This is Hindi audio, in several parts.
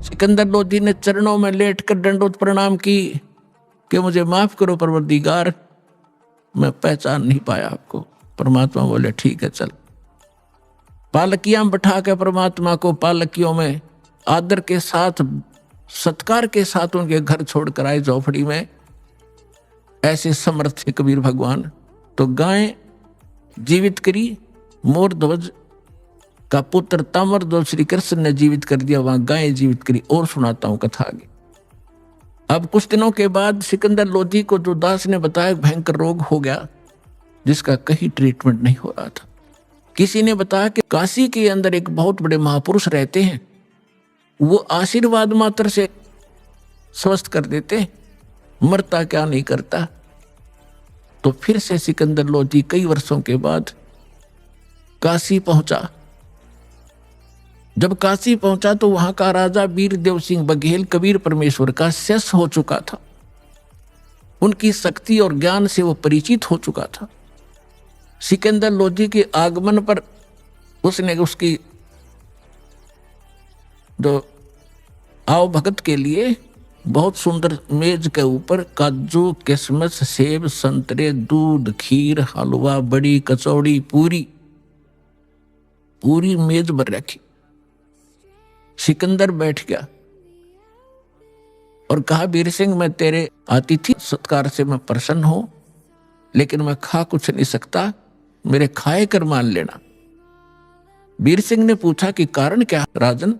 सिकंदर लोधी ने चरणों में लेटकर दंडोत प्रणाम की कि मुझे माफ करो परवरदिगार, मैं पहचान नहीं पाया आपको। परमात्मा बोले ठीक है चल। पालकियां बैठा के परमात्मा को पालकियों में आदर के साथ सत्कार के साथ उनके घर छोड़कर आए झोपड़ी में। ऐसे समर्थ थे कबीर भगवान। तो गाय जीवित करी, मोर ध्वज का पुत्र ताम्र ध्वज श्री कृष्ण ने जीवित कर दिया, वहां गाय जीवित करी। और सुनाता हूं कथा आगे। अब कुछ दिनों के बाद सिकंदर लोधी को जो दास ने बताया भयंकर रोग हो गया जिसका कहीं ट्रीटमेंट नहीं हो रहा था। किसी ने बताया कि काशी के अंदर एक बहुत बड़े महापुरुष रहते हैं, वो आशीर्वाद मात्र से स्वस्थ कर देते, मरता क्या नहीं करता। तो फिर से सिकंदर लोधी कई वर्षों के बाद काशी पहुंचा। जब काशी पहुंचा तो वहां का राजा वीरदेव सिंह बघेल कबीर परमेश्वर का शिष्य हो चुका था। उनकी शक्ति और ज्ञान से वो परिचित हो चुका था। सिकंदर लोधी के आगमन पर उसने उसकी जो आओ भगत के लिए बहुत सुंदर मेज के ऊपर काजू, किशमिश, सेब, संतरे, दूध, खीर, हलवा, बड़ी, कचौड़ी, पूरी मेज भर रखी। सिकंदर बैठ गया और कहा वीर सिंह, मैं तेरे अतिथि सत्कार से मैं प्रसन्न हूं, लेकिन मैं खा कुछ नहीं सकता, मेरे खाए कर मान लेना। वीर सिंह ने पूछा कि कारण क्या राजन?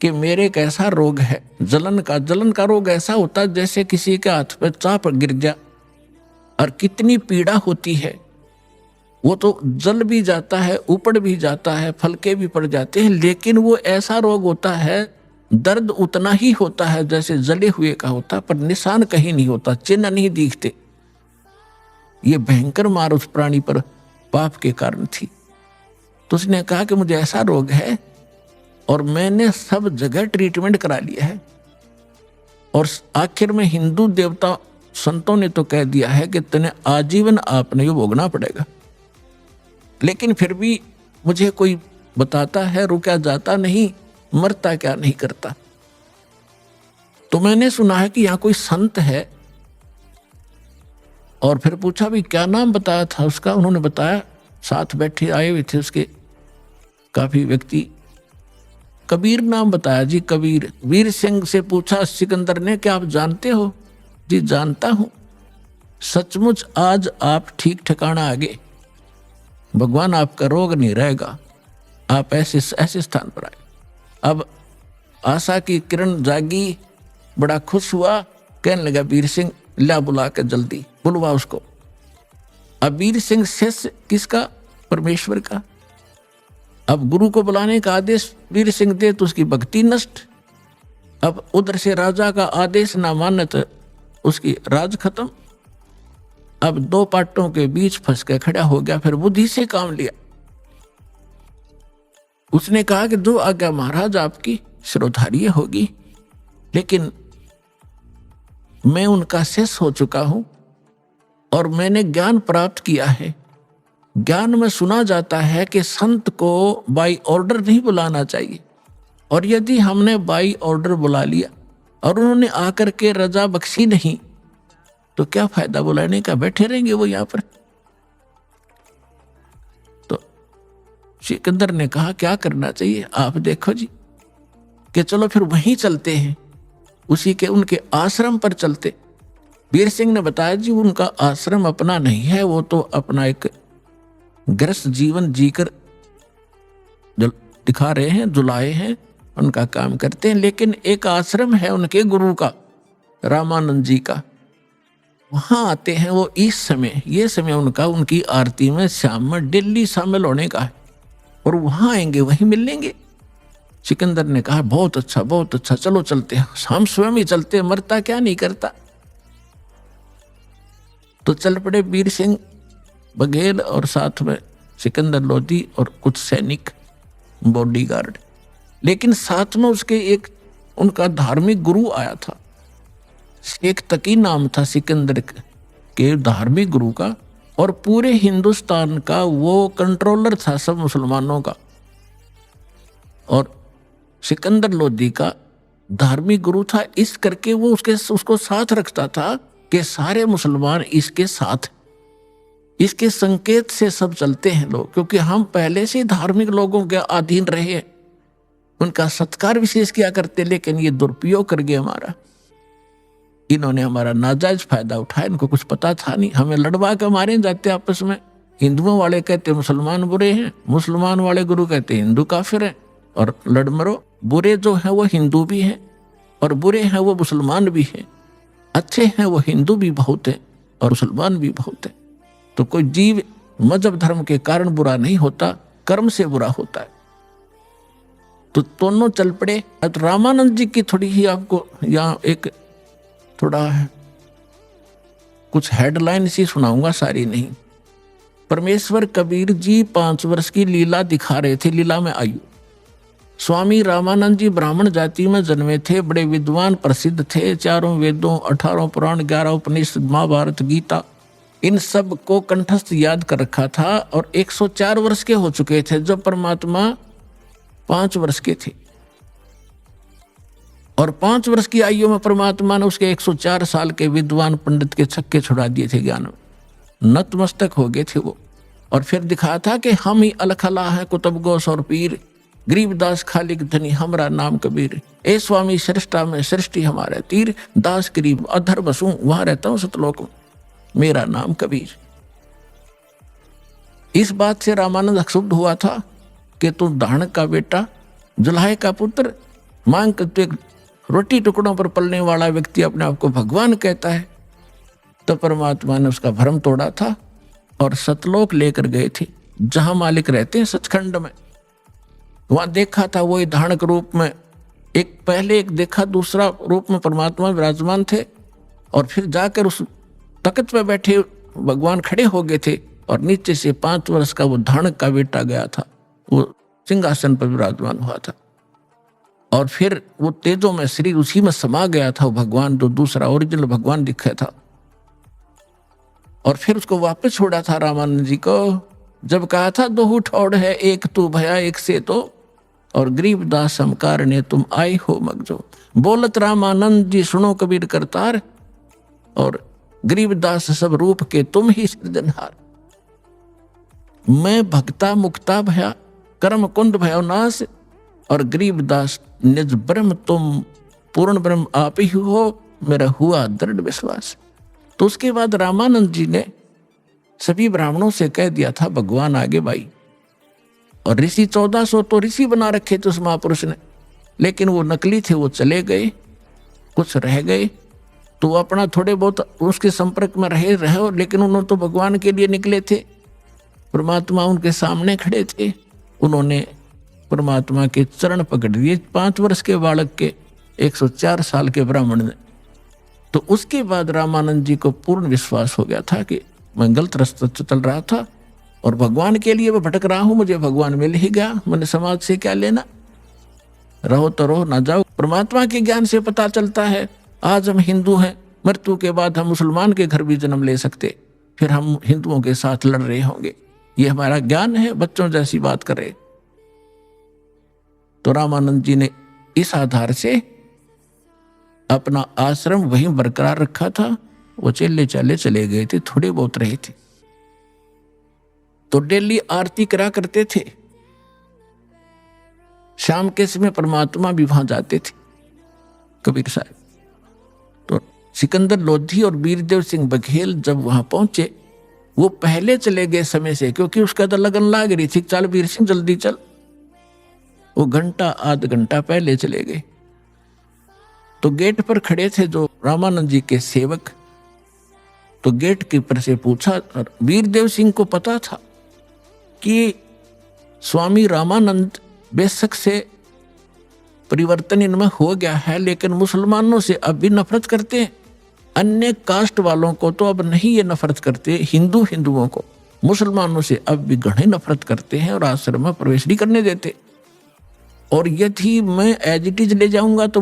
कि मेरे एक ऐसा रोग है जलन का रोग ऐसा होता है जैसे किसी के हाथ पे चाप गिर गया और कितनी पीड़ा होती है। वो तो जल भी जाता है, ऊपड़ भी जाता है, फलके भी पड़ जाते हैं, लेकिन वो ऐसा रोग होता है, दर्द उतना ही होता है जैसे जले हुए का होता, पर निशान कहीं नहीं होता, चिन्ह नहीं दिखते। ये भयंकर मार उस प्राणी पर पाप के कारण थी। तो उसने कहा कि मुझे ऐसा रोग है और मैंने सब जगह ट्रीटमेंट करा लिया है, और आखिर में हिंदू देवता संतों ने तो कह दिया है कि तने आजीवन आपने ये भोगना पड़ेगा, लेकिन फिर भी मुझे कोई बताता है रुका जाता नहीं, मरता क्या नहीं करता। तो मैंने सुना है कि यहाँ कोई संत है, और फिर पूछा भी क्या नाम बताया था उसका। उन्होंने बताया, साथ बैठे आए हुए थे उसके काफी व्यक्ति, कबीर नाम बताया जी, कबीर। वीर सिंह से पूछा सिकंदर ने कि आप जानते हो? जी जानता हूं। सचमुच आज आप ठीक ठिकाना आ गए, भगवान आपका रोग नहीं रहेगा, आप ऐसे स्थान पर आए। अब आशा की किरण जागी, बड़ा खुश हुआ, कहने लगा वीर सिंह ला बुला के जल्दी बुलवा उसको। अब वीर सिंह शिष्य किसका? परमेश्वर का। अब गुरु को बुलाने का आदेश वीर सिंह दे तो उसकी भक्ति नष्ट। अब उधर से राजा का आदेश ना माने तो उसकी राज खत्म। अब दो पाटों के बीच फंस के खड़ा हो गया, फिर बुद्धि से काम लिया। उसने कहा कि जो आज्ञा महाराज आपकी श्रोधार्य होगी, लेकिन मैं उनका शिष्य हो चुका हूं और मैंने ज्ञान प्राप्त किया है। ज्ञान में सुना जाता है कि संत को बाई ऑर्डर नहीं बुलाना चाहिए, और यदि हमने बाई ऑर्डर बुला लिया और उन्होंने आकर के रजा बख्शी नहीं तो क्या फायदा बुलाने का, बैठे रहेंगे वो यहां पर। तो सिकंदर ने कहा क्या करना चाहिए आप देखो जी, कि चलो फिर वहीं चलते हैं, उसी के उनके आश्रम पर चलते। वीर सिंह ने बताया जी उनका आश्रम अपना नहीं है, वो तो अपना एक गृहस्थ जीवन जीकर जो दिखा रहे हैं, जुलाए हैं, उनका काम करते हैं, लेकिन एक आश्रम है उनके गुरु का, रामानंद जी का, वहां आते हैं वो इस समय, ये समय उनका उनकी आरती में शाम में दिल्ली शामिल होने का है, और वहां आएंगे वहीं मिल लेंगे। सिकंदर ने कहा बहुत अच्छा बहुत अच्छा, चलो चलते हैं, हम स्वयं ही चलते, मरता क्या नहीं करता। तो चल पड़े वीर सिंह बघेल और साथ में सिकंदर लोधी और कुछ सैनिक बॉडीगार्ड, लेकिन साथ में उसके एक उनका धार्मिक गुरु आया था, शेख तकी नाम था सिकंदर के धार्मिक गुरु का, और पूरे हिंदुस्तान का वो कंट्रोलर था सब मुसलमानों का। और सिकंदर लोधी का धार्मिक गुरु था, इस करके वो उसको साथ रखता था कि सारे मुसलमान इसके साथ, इसके संकेत से सब चलते हैं लोग, क्योंकि हम पहले से धार्मिक लोगों के अधीन रहे, उनका सत्कार विशेष किया करते, लेकिन ये दुरुपयोग कर गए हमारा। इन्होंने हमारा नाजायज फायदा उठाया, इनको कुछ पता था नहीं, हमें लड़वा के मारे जाते आपस में। हिंदुओं वाले कहते मुसलमान बुरे हैं, मुसलमान वाले गुरु कहते हिंदू काफिर हैं, और लड़ मरो। बुरे जो है वो हिंदू भी हैं और बुरे हैं वो मुसलमान भी हैं, अच्छे हैं वो हिंदू भी बहुत है और मुसलमान भी बहुत है। तो कोई जीव मजहब धर्म के कारण बुरा नहीं होता, कर्म से बुरा होता है। तो दोनों चल पड़े। तो रामानंद जी की थोड़ी ही आपको यहाँ एक थोड़ा कुछ हेडलाइन सी सुनाऊंगा, सारी नहीं। परमेश्वर कबीर जी 5 वर्ष की लीला दिखा रहे थे, लीला में आयु। स्वामी रामानंद जी ब्राह्मण जाति में जन्मे थे, बड़े विद्वान प्रसिद्ध थे, 4 वेदों, 18 पुराण, 11 उपनिषद, महाभारत, गीता, इन सब को कंठस्थ याद कर रखा था। और 104 वर्ष के हो चुके थे जब परमात्मा 5 वर्ष के थे, और 5 वर्ष की आयु में परमात्मा ने उसके 104 साल के विद्वान पंडित के छक्के छुड़ा दिए थे, ज्ञान में नतमस्तक हो गए थे वो। और फिर दिखाया था कि हम ही अलखला है कुतुब गोस और पीर, गरीबदास खालिक धनी हमरा नाम कबीर, ए स्वामी सृष्टा में सृष्टि हमारे तीर, दास गरीब अधर बसूं वहां रहता हूं सतलोक में, मेरा नाम कबीर। इस बात से रामानंद क्षुब्ध हुआ था कि तू दाहण का बेटा, जुलाहे का पुत्र, मांग कर एक रोटी टुकड़ों पर पलने वाला व्यक्ति अपने आप को भगवान कहता है। तो परमात्मा ने उसका भ्रम तोड़ा था और सतलोक लेकर गए थे, जहां मालिक रहते हैं सचखंड में। वहां देखा था वही धारणक रूप में, एक पहले एक देखा, दूसरा रूप में परमात्मा विराजमान थे, और फिर जाकर उस तख्त पे बैठे भगवान खड़े हो गए थे, और नीचे से 5 वर्ष का वो धारणक का बेटा गया था, वो सिंहासन पर विराजमान हुआ था। और फिर वो तेजों में शरीर उसी में समा गया था, वो भगवान जो दूसरा ओरिजिनल भगवान दिखा था। और फिर उसको वापस छोड़ा था रामानंद जी को, जब कहा था दोहू ठौड़ है एक तू भया एक से तो, और गरीबदास समकार ने तुम आई हो मगजो। बोलत रामानंद जी सुनो कबीर करतार, और गरीबदास सब रूप के तुम ही सृजनहार। मैं भक्ता मुक्ता भया कर्म कुंड भयो नाश, और गरीबदास निज ब्रह्म तुम पूर्ण ब्रह्म आप ही हो, मेरा हुआ दृढ़ विश्वास। तो उसके बाद रामानंद जी ने सभी ब्राह्मणों से कह दिया था भगवान आगे भाई। और ऋषि 1400 तो ऋषि बना रखे थे उस महापुरुष ने, लेकिन वो नकली थे, वो चले गए, कुछ रह गए। तो वो अपना थोड़े बहुत उसके संपर्क में रहे, लेकिन उन्होंने तो भगवान के लिए निकले थे। परमात्मा उनके सामने खड़े थे, उन्होंने परमात्मा के चरण पकड़ दिए 5 वर्ष के बालक के 104 साल के ब्राह्मण ने। तो उसके बाद रामानंद जी को पूर्ण विश्वास हो गया था कि मैं गलत रास्ते चल रहा था और भगवान के लिए मैं भटक रहा हूं, मुझे भगवान मिल ही गया, मैंने समाज से क्या लेना, रहो तो रहो ना जाओ। परमात्मा के ज्ञान से पता चलता है आज हम हिंदू हैं, मृत्यु के बाद हम मुसलमान के घर भी जन्म ले सकते, फिर हम हिंदुओं के साथ लड़ रहे होंगे, ये हमारा ज्ञान है, बच्चों जैसी बात करे। तो रामानंद जी ने इस आधार से अपना आश्रम वहीं बरकरार रखा था। वो चले चले गए थे, थोड़े बहुत रहे थे। तो डेली आरती करा करते थे, शाम के समय परमात्मा भी वहां जाते थे कबीर साहब। तो सिकंदर लोधी और वीरदेव सिंह बघेल जब वहां पहुंचे, वो पहले चले गए समय से, क्योंकि उसका तो लगन लाग रही थी, चल वीर सिंह जल्दी चल। वो घंटा आध घंटा पहले चले गए। तो गेट पर खड़े थे जो रामानंद जी के सेवक। तो गेट कीपर से पूछा, और वीरदेव सिंह को पता था कि स्वामी रामानंद बेशक से परिवर्तन इनमें हो गया है, लेकिन मुसलमानों से अब भी नफरत करते हैं। अन्य कास्ट वालों को तो अब नहीं ये नफरत करते, हिंदुओं को, मुसलमानों से अब भी घणे नफरत करते हैं और आश्रम में प्रवेश नहीं करने देते। और यदि मैं एज इट इज ले जाऊंगा तो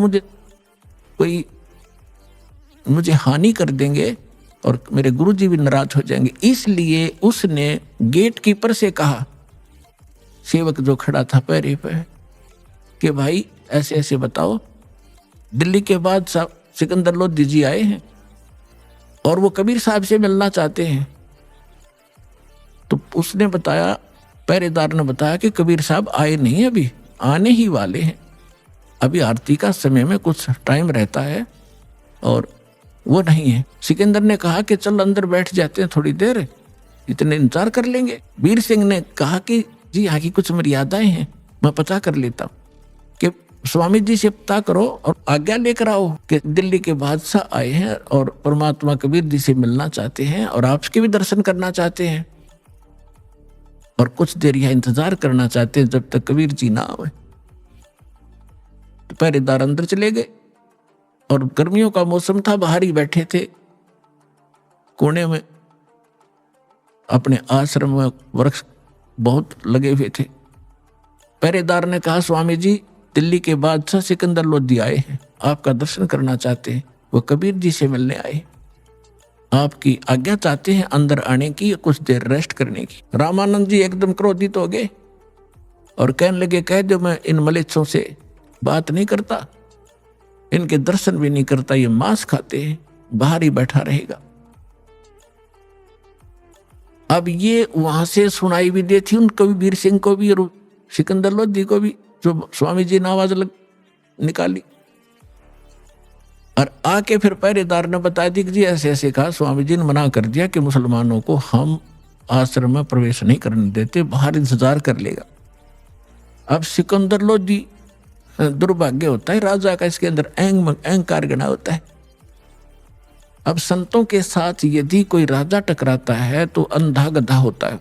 मुझे हानि कर देंगे और मेरे गुरुजी भी नाराज हो जाएंगे। इसलिए उसने गेट कीपर से कहा, सेवक जो खड़ा था पैरे पे, कि भाई ऐसे ऐसे बताओ दिल्ली के बादशाह सिकंदर लोधी जी आए हैं और वो कबीर साहब से मिलना चाहते हैं। तो उसने बताया, पहरेदार ने बताया कि कबीर साहब आए नहीं, अभी आने ही वाले हैं, अभी आरती का समय में कुछ टाइम रहता है और वो नहीं है। सिकंदर ने कहा कि चल अंदर बैठ जाते हैं, थोड़ी देर इतने इंतजार कर लेंगे। वीर सिंह ने कहा कि जी यहाँ की कुछ मर्यादाएं हैं, मैं पता कर लेता हूँ, कि स्वामी जी से पता करो और आज्ञा लेकर आओ कि दिल्ली के बादशाह आए हैं और परमात्मा कबीर जी से मिलना चाहते हैं और आपके भी दर्शन करना चाहते हैं और कुछ देर यहाँ इंतजार करना चाहते हैं जब तक कबीर जी ना आए। तो पहरेदार अंदर चले गए और गर्मियों का मौसम था, बाहर ही बैठे थे कोने में, अपने आश्रम में वृक्ष बहुत लगे हुए थे। पहरेदार ने कहा, स्वामी जी दिल्ली के बादशाह सिकंदर लोधी आए हैं, आपका दर्शन करना चाहते हैं, वो कबीर जी से मिलने आए, आपकी आज्ञा चाहते हैं अंदर आने की, कुछ देर रेस्ट करने की। रामानंद जी एकदम क्रोधित हो गए और कहने लगे, कह दो मैं इन मलेच्छों से बात नहीं करता, इनके दर्शन भी नहीं करता, ये मांस खाते हैं, बाहर ही बैठा रहेगा। अब ये वहां से सुनाई भी दी थी उनको भी, वीर सिंह को भी और सिकंदर लोधी को भी, जो स्वामी जी ने आवाज निकाली और आके फिर पहरेदार ने बता दी कि जी ऐसे ऐसे कहा, स्वामी जी ने मना कर दिया कि मुसलमानों को हम आश्रम में प्रवेश नहीं करने देते, बाहर इंतजार कर लेगा। अब सिकंदर लोधी, दुर्भाग्य होता है राजा का, इसके अंदर अहंकार गणा होता है। अब संतों के साथ यदि कोई राजा टकराता है तो अंधा गधा होता है,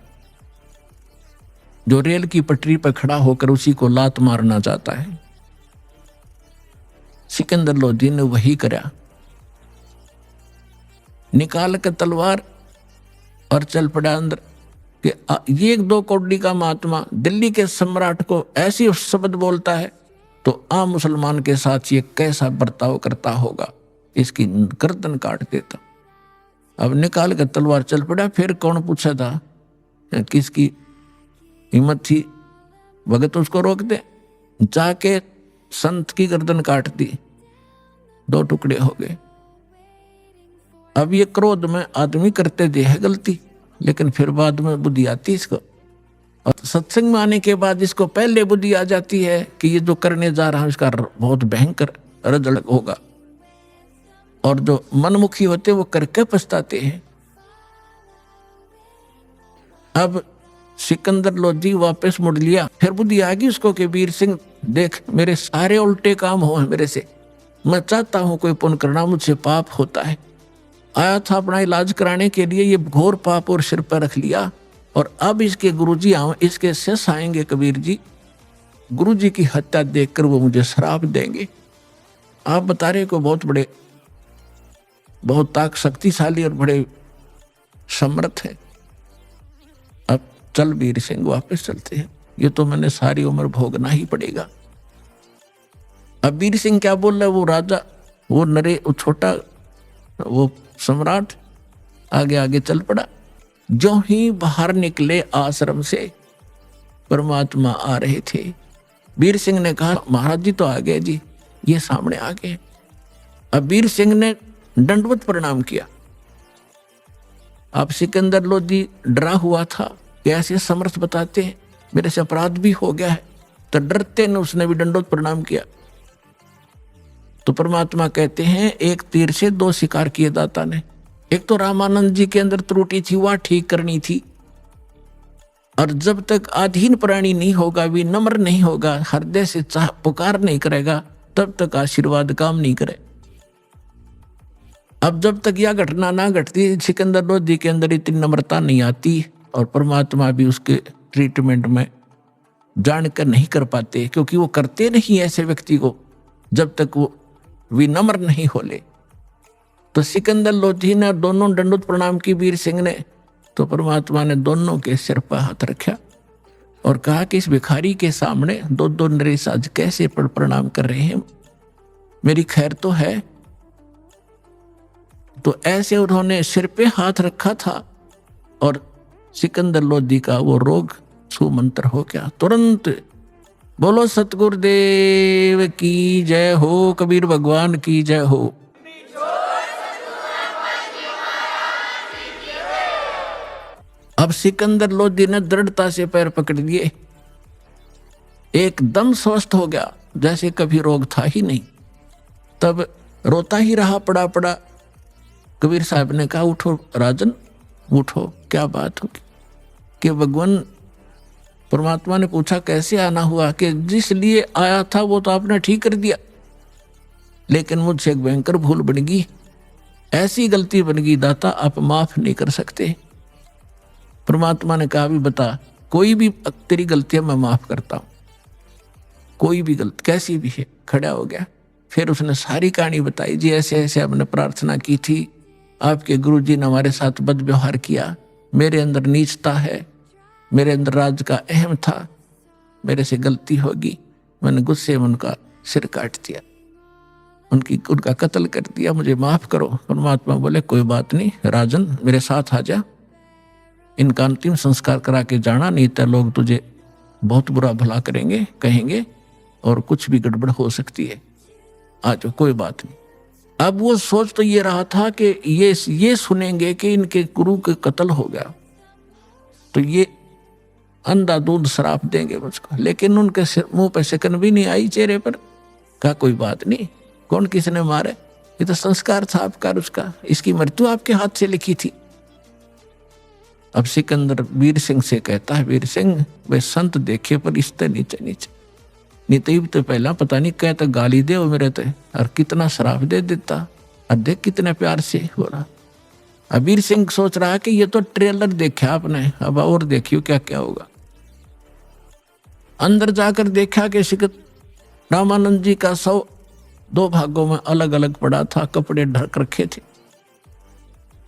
जो रेल की पटरी पर खड़ा होकर उसी को लात मारना चाहता है। सिकंदर लोधी ने वही करा, निकाल कर तलवार और चल पड़ा अंदर कि ये 2 कौड़ी का महात्मा दिल्ली के सम्राट को ऐसी शब्द बोलता है तो आम मुसलमान के साथ ये कैसा बर्ताव करता होगा, इसकी गर्दन काट देता। अब निकाल कर तलवार चल पड़ा। फिर कौन पूछा था, किसकी हिम्मत थी भगत उसको रोक दे, जाके संत की गर्दन काट दी, 2 टुकड़े हो गए। अब ये क्रोध में आदमी करते दे है गलती, लेकिन फिर बाद में बुद्धि आती इसको, और सत्संग में आने के बाद इसको पहले बुद्धि आ जाती है कि ये जो करने जा रहा हूं इसका बहुत भयंकर रजड़ होगा, और जो मनमुखी होते वो करके पछताते हैं। अब सिकंदर लोधी वापस मुड़ लिया, फिर बुद्धि आ गई उसको कि वीर सिंह देख मेरे सारे उल्टे काम हो मेरे से, मैं चाहता हूं कोई पुण्य करना, मुझसे पाप होता है। आया था अपना इलाज कराने के लिए, ये घोर पाप और सिर पर रख लिया, और अब इसके गुरुजी आए, इसके शिष्य आएंगे कबीर जी, गुरुजी की हत्या देखकर वो मुझे श्राप देंगे। आप बता रहे को बहुत बड़े, बहुत ताक शक्तिशाली और बड़े समर्थ है। अब चल वीर सिंह वापस चलते हैं, ये तो मैंने सारी उम्र भोगना ही पड़ेगा। अब वीर सिंह क्या बोल रहा है, वो राजा, वो नरे, वो छोटा, वो सम्राट आगे आगे चल पड़ा। जो ही बाहर निकले आश्रम से परमात्मा आ रहे थे, वीर सिंह ने कहा महाराज जी तो आ गए जी, ये सामने आ गए। अब वीर सिंह ने दंडवत प्रणाम किया। अब सिकंदर लोधी डरा हुआ था कि ऐसे समर्थ बताते हैं, मेरे से अपराध भी हो गया है, तो डरते ने उसने भी दंडवत प्रणाम किया। तो परमात्मा कहते हैं एक तीर से 2 शिकार किए दाता ने। एक तो रामानंद जी के अंदर त्रुटि थी, वह ठीक करनी थी, और जब तक अधीन प्राणी नहीं होगा, विनम्र नहीं होगा, हृदय से पुकार नहीं करेगा, तब तक आशीर्वाद काम नहीं करे। अब जब तक यह घटना ना घटती, सिकंदर लोधी के अंदर इतनी नम्रता नहीं आती, और परमात्मा भी उसके ट्रीटमेंट में जानकर नहीं कर पाते, क्योंकि वो करते नहीं ऐसे व्यक्ति को जब तक वो विनम्र नहीं होले। तो सिकंदर लोधी ने दोनों दंडवत प्रणाम की वीर सिंह ने, तो परमात्मा ने दोनों के सिर पर हाथ रखा और कहा कि इस भिखारी के सामने 2 नरेश आज कैसे प्रणाम कर रहे हैं, मेरी खैर तो है। तो ऐसे उन्होंने सिर पे हाथ रखा था और सिकंदर लोधी का वो रोग सुमंत्र हो गया। तुरंत बोलो सतगुरुदेव की जय हो, कबीर भगवान की जय हो। अब सिकंदर लोधी ने दृढ़ता से पैर पकड़ लिए, एकदम स्वस्थ हो गया जैसे कभी रोग था ही नहीं। तब रोता ही रहा पड़ा पड़ा। कबीर साहब ने कहा, उठो राजन उठो, क्या बात होगी? कि भगवान परमात्मा ने पूछा कैसे आना हुआ? कि जिस लिए आया था वो तो आपने ठीक कर दिया, लेकिन मुझसे एक भयंकर भूल बन गई, ऐसी गलती बन गई दाता आप माफ नहीं कर सकते। परमात्मा ने कहा, भी बता, कोई भी तेरी गलतियां मैं माफ करता हूं, कोई भी गलती कैसी भी है। खड़ा हो गया, फिर उसने सारी कहानी बताई। जी ऐसे ऐसे हमने प्रार्थना की थी, आपके गुरुजी ने हमारे साथ बद व्यवहार किया, मेरे अंदर नीचता है, मेरे अंदर राज का अहम था, मेरे से गलती होगी, मैंने गुस्से में उनका सिर काट दिया, उनका कत्ल कर दिया, मुझे माफ करो। परमात्मा बोले, कोई बात नहीं राजन, मेरे साथ आ जा, इनका अंतिम संस्कार करा के जाना, नहीं तो लोग तुझे बहुत बुरा भला करेंगे, कहेंगे, और कुछ भी गड़बड़ हो सकती है, आ जाओ, कोई बात नहीं। अब वो सोच तो ये रहा था कि ये सुनेंगे कि इनके गुरु के कत्ल हो गया तो ये अंधाधुंध श्राप देंगे मुझको, लेकिन उनके मुंह पे शिकन भी नहीं आई चेहरे पर। कहा, कोई बात नहीं, कौन किसने मारे, ये तो संस्कार था आपका, उसका, इसकी मृत्यु आपके हाथ से लिखी थी। अब सिकंदर वीर सिंह से कहता है, वीर सिंह वे संत देखे पर इससे नीचे नीचे, नहीं तो पहला पता नहीं क्या तो गाली दे मेरे तो, और कितना शराब दे देता, और देख कितने प्यार से हो रहा। अब वीर सिंह सोच रहा है कि ये तो ट्रेलर देखा आपने, अब और देखियो क्या क्या होगा। अंदर जाकर देखा कि रामानंद जी का शव 2 भागों में अलग अलग पड़ा था, कपड़े ढक रखे थे,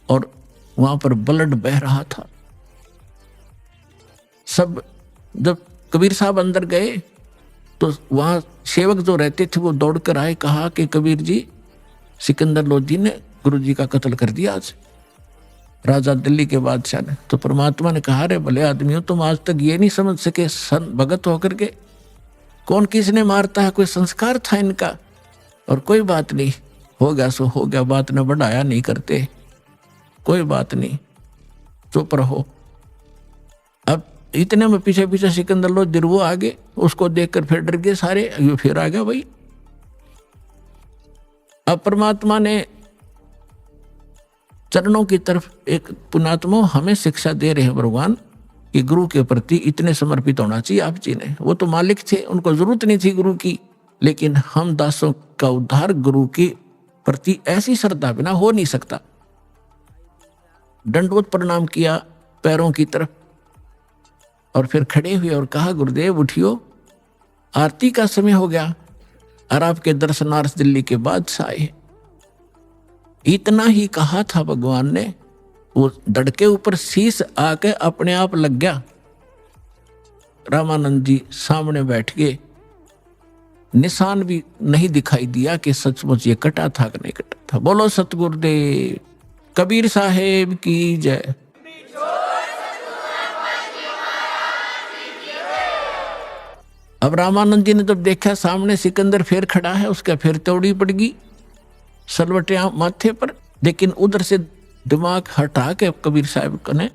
और वहां पर ब्लड बह रहा था। सब जब कबीर साहब अंदर गए तो वहां सेवक जो रहते थे वो दौड़कर आए, कहा कि कबीर जी, सिकंदर लोधी ने गुरुजी का कत्ल कर दिया आज, राजा दिल्ली के बादशाह ने। तो परमात्मा ने कहा, रे भले आदमियों, तुम आज तक ये नहीं समझ सके सन भगत होकर के कौन किसने मारता है, कोई संस्कार था इनका, और कोई बात नहीं, हो गया सो हो गया, बात न बढ़ाया नहीं करते, कोई बात नहीं, चुप रहो। अब इतने में पीछे पीछे सिकंदर लोधी वो आगे, उसको देखकर फिर डर गए सारे, ये फिर आ गया भाई। अब परमात्मा ने चरणों की तरफ, एक पुण्यात्मा हमें शिक्षा दे रहे हैं भगवान कि गुरु के प्रति इतने समर्पित होना चाहिए। आप जी ने, वो तो मालिक थे, उनको जरूरत नहीं थी गुरु की, लेकिन हम दासों का उद्धार गुरु के प्रति ऐसी श्रद्धा बिना हो नहीं सकता। दंडवत प्रणाम किया पैरों की तरफ, और फिर खड़े हुए और कहा, गुरुदेव उठियो, आरती का समय हो गया, और आपके दर्शनार्थ दिल्ली के बादशाह आए। इतना ही कहा था भगवान ने, वो धड़ के ऊपर शीश आके अपने आप लग गया। रामानंद जी सामने बैठ गए, निशान भी नहीं दिखाई दिया कि सचमुच ये कटा था कि नहीं कटा था। बोलो सतगुरुदेव कबीर साहेब की जय। अब रामानंद जी ने जब देखा सामने सिकंदर फिर खड़ा है, उसका फिर तोड़ी पड़ गई सलवटियां माथे पर, लेकिन उधर से दिमाग हटा के कबीर साहब ने